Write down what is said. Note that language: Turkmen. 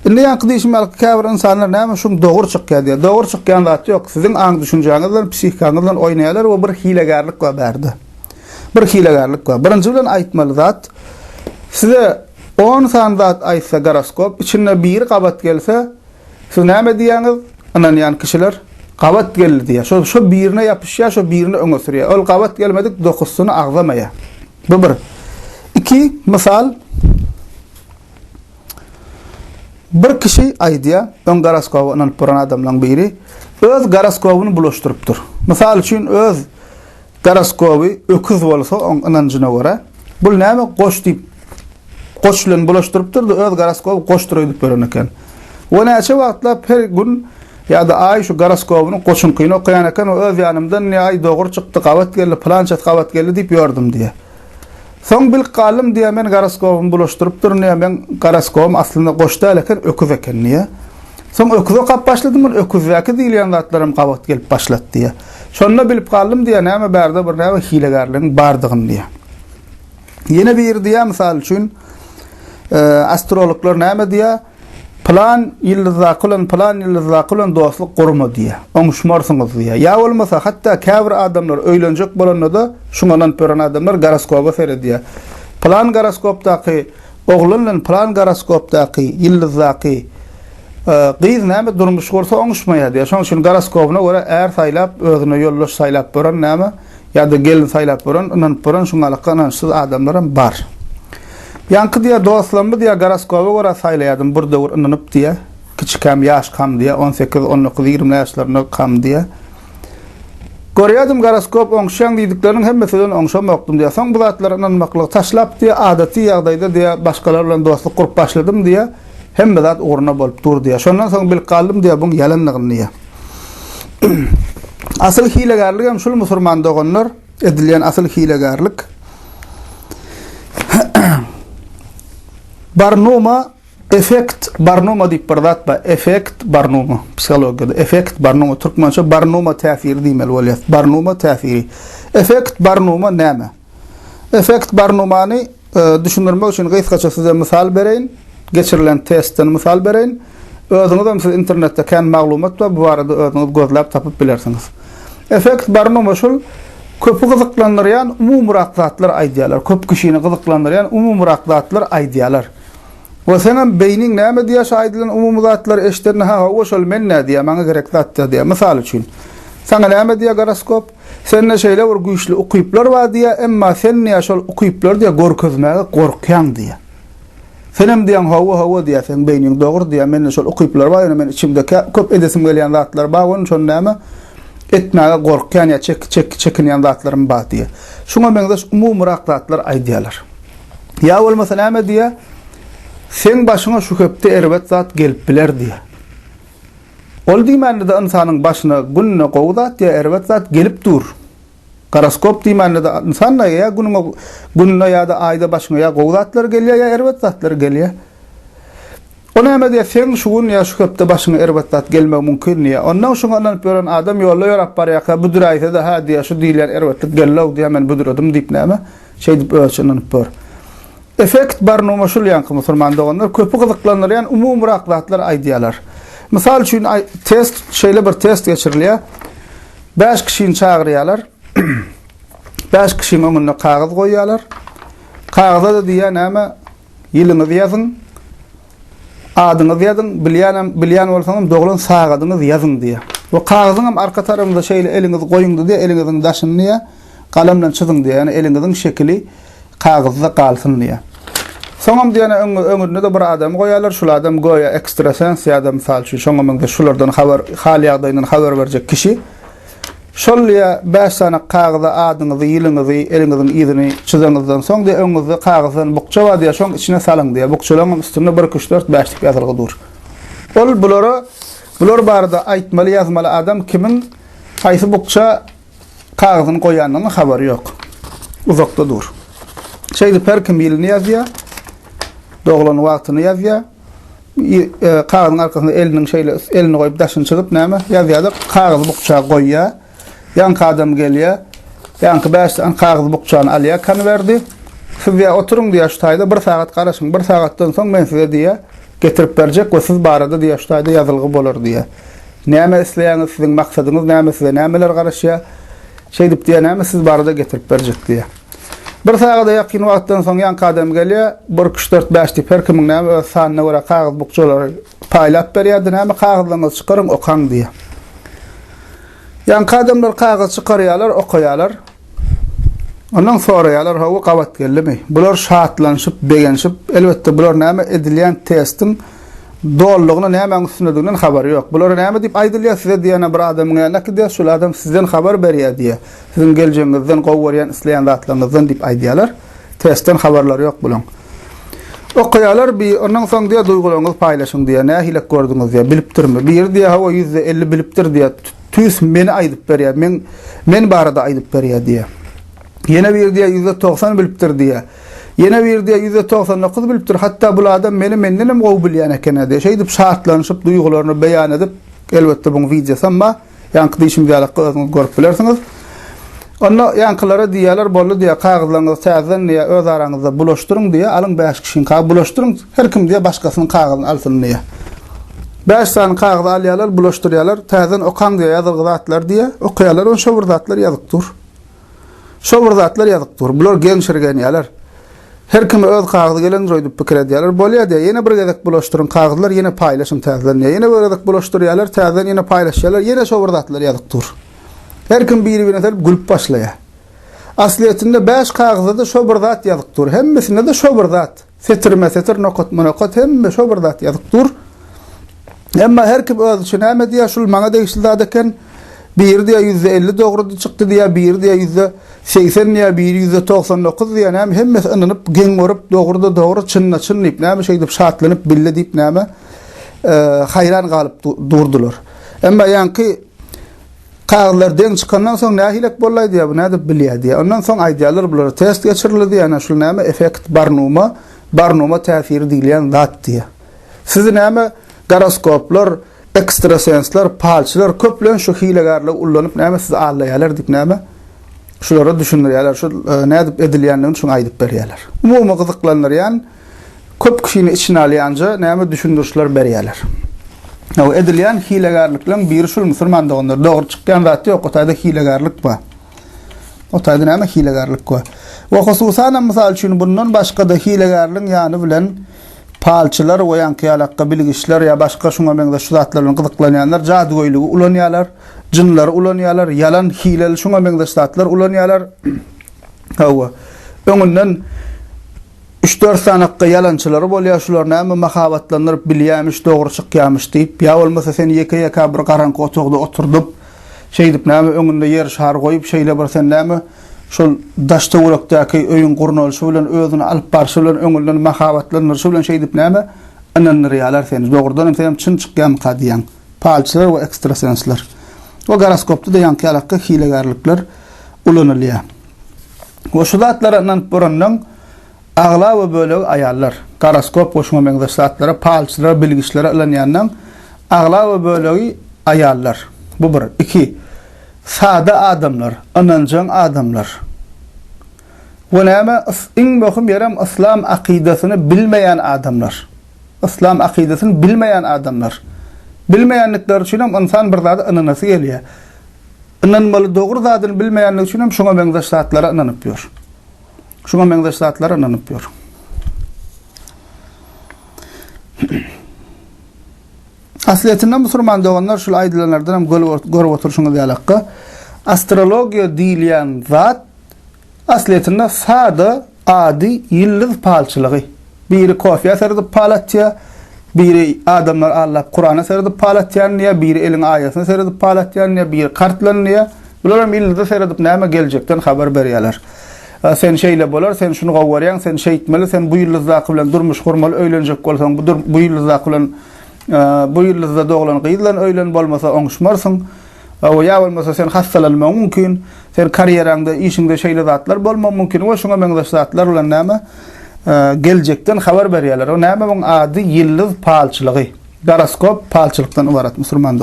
Indi yankı değişim käbir insanlar näme şun doğru çykýar diýär. Doğru çykýan zat ýok. Siziň aň düşünjäňizden, psihikanızdan oýnaýarlar we bir hilegarlyk we berdi. Bir hilegarlyk we. Birinji bilen aýtmaly zat, size 10 san zat aýtsa goroskop, içinde bir gabat gelse, siz näme diýäňiz? Anan ýan kişiler gabat geldi diýär. Şo birine ýapyşýar, şo birine öňe sürýär. Ol gabat gelmedik, 9-syny agzamaýar. Bu bir. 2 misal, bir kişi aýdýar, ön goroskobynyň puran adamlaryň biri öz goroskobyny bulaşdyrypdyr. Misal üçin öz goroskoby öküz bolsa, onuň göre bul näme goş diýip goşlan bulaşdyrypdyr, öz goroskoby goşduryp beren eken. Ve näçe wagtlar her gün ýa-da aý şu goroskobyny goşun kyn okyan eken, öz ýanymdan näýe dogry çykdy, gabat geldi, plançat gabat geldi diýip ýordum diýär. Soň bil galym diýär, men goroskobymy bulaşdyrypdyr, näme men goroskobym aslynda goşda eken öküz eken niýe? Soň öküze gap başladym, öküzdäki diýilýän zatlarym gabat gelip başlatdy diýär. Şonda bilip galym diýär, näme bärde bir näme hilegarlygyň bardygyny diýär. Ýene bir diýär, misal üçin astrologlar näme diýär? Plan ýyldızda kulan dostluk gurma diýär. Oňa şumarsyňyz diýär. Ýa bolmasa hatda käbir adamlar öýlenjek bolanda şuňadan pören adamlar goroskopa seredýär. Plan goroskopdaky oglanlan plan goroskopdaky ýyldızdaky gyz näme durmuş bolsa oňuşmaýar diýär. Şoň üçin goroskopuna görä är saýlap özüne ýollaş saýlap beren näme ýa-da gelin saýlap beren, onan pören şuňalykdan şol adamlaram bar. Yankı diye dostlarımı diye goroskoba göre saylayadım. Burada ınınıp diye. Küçükəm yaş kam diye. 18, 19, 20 yaşlarına kam diye. Görüyordum goroskop oňşan diýdikleriniň hemmesinden oňşamakdym diye. Soň bu zatlar ynanmaklygy taşlap diye adaty ýagdaýda diye başgalar bilen dostluk gurup başladym diye. Hemme zat oruna bolup dur diye. Şondan soň bilip galdym diye buň ýalanlygyny diye. Asyl hilegarlyk hem şol musulman doganlar edilýän asyl hilegarlyk. Barnuma, efekt barnuma diýip bir zat bar. Efekt barnuma. Psikologiyada efekt barnuma. Türkmençe barnuma täsiri diýmeli bolýar. Barnuma täsiri. Efekt barnuma näme? Efekt barnumany düşündirmek üçin gysgaça size misal bereýin. Geçirilen testden misal bereýin. Özüňiz hem internetde kän maglumat bar, bu barada özüňiz gözläp tapyp bilersiňiz. Efekt barnuma şol köpü gyzyklandyrýan umum zatlar aýdýarlar. Köp kişini gyzyklandyrýan umum zatlar aýdýarlar. Ve senin beynin näme diýär şaýdylan umum zatlar eşderine o şol men nädiýär, maňa gerek zat diýär. Misal üçin, sana näme diýär goroskop? Sen näşeýle bir güýçli ukyplar bar diýär, emma sen näşe şol ukyplar diýär gorközmäge gorkýan diýär. Senem diýen hawa diýär, sen beynin dogry diýär, men şol ukyplar bar, men içimde köp edesim gelýän zatlar bar, onu şol näme etmäge gorkýan ýa çekinýän zatlarym bar diýär. Şuňa men de umum zatlar aýdýarlar. Ýa bolmasa näme diýär? Sen başına şu köpte erbet zat gelip biler diye. Ol diýmände insanyň başyna günne gowdat diye erbet zat gelip dur. Goroskop diýmände insanla ya günne ýa-da aýda başyna ya gowdatlar gelýär ya erbet zatlar gelýär. Ona näme diýär? Sen şu gün ya şu köpte başyna erbet zat gelmek mümkin diýär. Ondan şoňadan pören adam ýollaýar barýaka budur aýtsa ha diýär şu diýler erbetlik gelýär diýär men buduradym diýip näme şey diýip ölçünden pör. Efekt barnuma şol ýanky musulman doganlar köpü gyzyklanýan umum zatlar aýdýarlar. Misal üçin bir test geçirilýär. 5 kişini çağırýarlar. 5 kişinin öňüne kagaz goýýarlar. Kagazda da diýär näme ýylyňyzy ýazyň, adyňyzy ýazyň, bilýän bolsaňam doglan sagadyňyzy ýazyň diýär. O kagazyň arka tarapynda şeýle eliňizi goýuňdy diýär, eliňiziň daşyny ýa galamlan çyzyň diýär. Ýani eliňiziň şekli kagazda galsyn diýär. Soňam diýene öňünde de bir adam goýarlar, şol adam goýa ekstrasens ýa-da misal üçin şoňam da şulardan habar hal ýagdaýyndan habar berjek kişi. Şol ýa 5 sana kagazda adyňyzy, ýylyňyzy, eliňiziň ýyzyny çyzyňyzdan soň da öňüňizde kagazdan bukça bar diýär, şoň içine salyň diýär. Bukçalaryň üstünde 1 2 3 4 5 diýip ýazylgy dur. Bular barada aýtmaly ýazmaly adam kimin haýsy bukça kagazyny goýandygyny habary ýok. Uzakda dur. Şeýle per kim ýylyny ýazýar. Doglan wagtyny ýazýar. Kagazyň arkasynda elini goýup daşyny çykyp näme ýazýar, kagazy bukça goýýar. Ýanky adam gelýär. Ýanky 5 tane kagaz bukçany alýar, konwerdi. Siz ýa oturuň diýär şu taýda 1 sagat garaşyň. 1 sagatdan soň men size diýär getirip berjek we siz barada diýe şuýda ýazylgy bolar diýe. Näme isleýäňiz, siziň maksadyňyz näme, size nämeler garaşýar? Şey dip diýe näme siz barada getirip berjek diýe. Bir sagada ýakyn wagtdan soň ýan kadam gelýär, 1-3-4-5 diýip her kimiň näme öz sanyna görä kagaz bukçalary paýlap berýärdi, näme kagazyňyzy çykaryň okaň diýe. Ýan kadamlar kagaz çykarýarlar, okaýarlar. Ondan soraýarlar, hawa gawat geldi. Bular şahatlanyşyp, begenşip, elbetde bular näme edilýän testin doğrulugyna näme üstünlüğinden habary ýok. Bular näme diýip aýdylýar size diýene bir adamyň ýanyna gidýär, şol adam sizden habar berýär diýe. Siziň geljeňizden, gowwarýan isleýän zatlaryňyzdan diýip aýdýarlar. Testten habarlary ýok bulan. Okaýarlar bir ondan soň diýe duýgularyňyzy paýlaşyň diýe, näme hilek gördüňiz diýe, bilipdirmi? Bir diýe hawa 150 bilipdir diýe, tüs meni aýdyp berýär, men barada aýdyp berýär diýe. Yine bir diye %90 bilipdir diye. Yine bir diye %99 bilipdir. Hatta bu adam mendenim gowy bilýän eken diye. Şey dip şartlanyşyp duýgularyny beýan edip, elbetde bu videosy amma ýanky diýişim diýerler görüp bilersiňiz. Onda ýankylara diýerler boldy diye kagazyňyzy täzen diye öz araňyzda bulaşdyryň diye, alyň 5 kişiň kagazy bulaşdyryň, her kim diye başgasynyň kagazyny alsyn diye. 5 tane kagazy alýarlar, bulaşdyrýarlar, täzen okan diye ýazylgy zatlar diye okaýarlar, o şowur zatlar ýazykdyr. Şowur zatlar ýazykdyr. Bular gençirgenýärler. Her kim öz kagazy gelen joýdup pikir edýärler. Bolýar diye ýene bir gezek bulaşdyryň kagazylar ýene paýlaşym täzen. Ýene bir gezek bulaşdyrýarlar, täzen ýene paýlaşýarlar, ýene şowur zatlar ýazykdyr. Her kim bir-birine terip gülüp başlaýar. Asliyetinde 5 kagazda şowur zat ýazykdyr. Hemmesinde de şowur zat. Setir, nokat hemme şowur zat ýazykdyr. Emma her kim öz üçin näme diýär, şol maňa degişli zat eken. Bir diye %50 doğru çıktı diye, bir diye %80 diye, bir %99 diye näme hemmesi ınınıp gen görüp doğru çynna çynnyp näme şey dip şatlanyp bille dip näme hayran galyp durdular. Emma ýanky kagazylardan çykandan soň näme hilek bollaý diye, bu näde bilýär diye. Ondan soň aýdýarlar bular test geçirildi diye, ana şol näme effekt barnuma täsiri diýilen zat diye. Siz näme goroskoplar, ekstrasensler, palçylar köplen şu hilegarlyk ullanyp näme siz allaýarlar dip näme şulara düşünýärler, şu näde edilýändigini şoňa aýdyp berýärler. Umumy gyzyklanýar, köp kişini içine alýanja näme düşündürşler berýärler. O edilýän hilegarlyklaryň biri şu musulmandygyny dogry çykýan zat ýok, otaýda hilegarlyk bar. Otaýda näme hilegarlyk bar. We hususan mysal üçin bundan başga da hilegarlyk ýany bilen palçylar we ýanky alaqqa bilgişler ya başga şoňa meňde şu zatlaryň gyzyklanýanlar jadygoýlugy ulanýarlar, jynlar ulanýarlar, yalan hileli şoňa meňde zatlar ulanýarlar. Hawa öňünden 3-4 sanakka yalançylary bolýar, şular näme mahabatlanýyp bilýärmiş, dogry çykýarmış diýip, ýa bolmasa sen ýeke bir garanky otogda oturdup, şey dip näme öňünde ýer şahar goýup şeýle bir sen näme şol daşta urakdaky öýün gurnaly şu bilen özüni alyp bar, şu bilen öňünden mahabatlanýar, şu bilen şey dip näme ananýarlar seni. Dogrydan hem çyn çykýan kadiýan. Palçylar we ekstrasensler. O goroskopda da ýanky alaqqa hilegarlyklar ulanylýar. O şu zatlaryň burandan agla we bölegi aýallar. Goroskop goşma meňde zatlara, palçylara, bilgiçlere ulanýandan agla we bölegi aýallar. Bu bir. 2. Sada adamlar, anancan adamlar. Bu näme iň möhüm ýerem İslam akidasyny bilmeýän adamlar. İslam akidasyny bilmeýän adamlar. Bilmeýänlikleri üçin hem insan bir zady ananasy gelýär. Inanmaly dogry zadyny bilmeýänlik üçin hem şoňa meňde zatlara inanyp ýör. Şoňa meňde zatlara inanyp ýör. Asliyetinde musulman doganlar şul aýdylanlardan hem görüp oturşyňyz ýalakka astrologiýa diýilen zat asliyetinde sada ady ýyldız palçylygy. Biri kofiýa serdi palatýa, biri adamlar Allah Kur'ana serdi palatýan, biri elin aýasyna serdi palatýan, biri kartlanýa. Bular hem ýyldızda serdip näme geljekden habar berýärler. Sen şeýle bolar, sen şunu gowwarýan, sen şeýitmeli, sen bu ýyldızda bilen durmuş gurmaly, öýlenjek bolsaň, bu ýyldızda bilen bu ýyldızda doglan gyýylan öýlen bolmasa oňuşmarsyň. O ýa bolmasa sen hastalanmaň mümkin, sen karýeraňda, işiňde şeýle zatlar bolmagy mümkin. O şoňa meňde zatlar bilen näme geljekden habar berýärler. O näme bu ady ýyldız palçylygy. Goroskop palçylykdan ibarat musulman